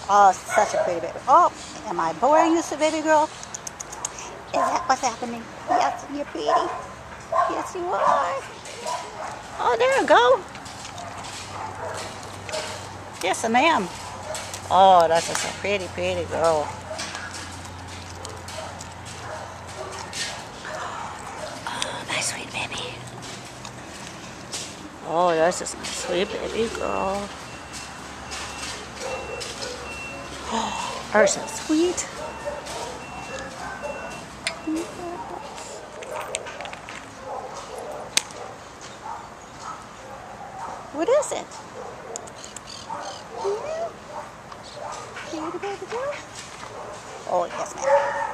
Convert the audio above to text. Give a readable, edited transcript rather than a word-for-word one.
Oh, such a pretty baby. Oh, am I boring you, so baby girl? Is that what's happening? Yes, you're pretty. Yes, you are. Oh, there you go. Yes, ma'am. Oh, that's just a pretty, pretty girl. Oh, my sweet baby. Oh, that's just my sweet baby girl. Oh, are so sweet. What is it? Baby girl? Oh, yes, ma'am.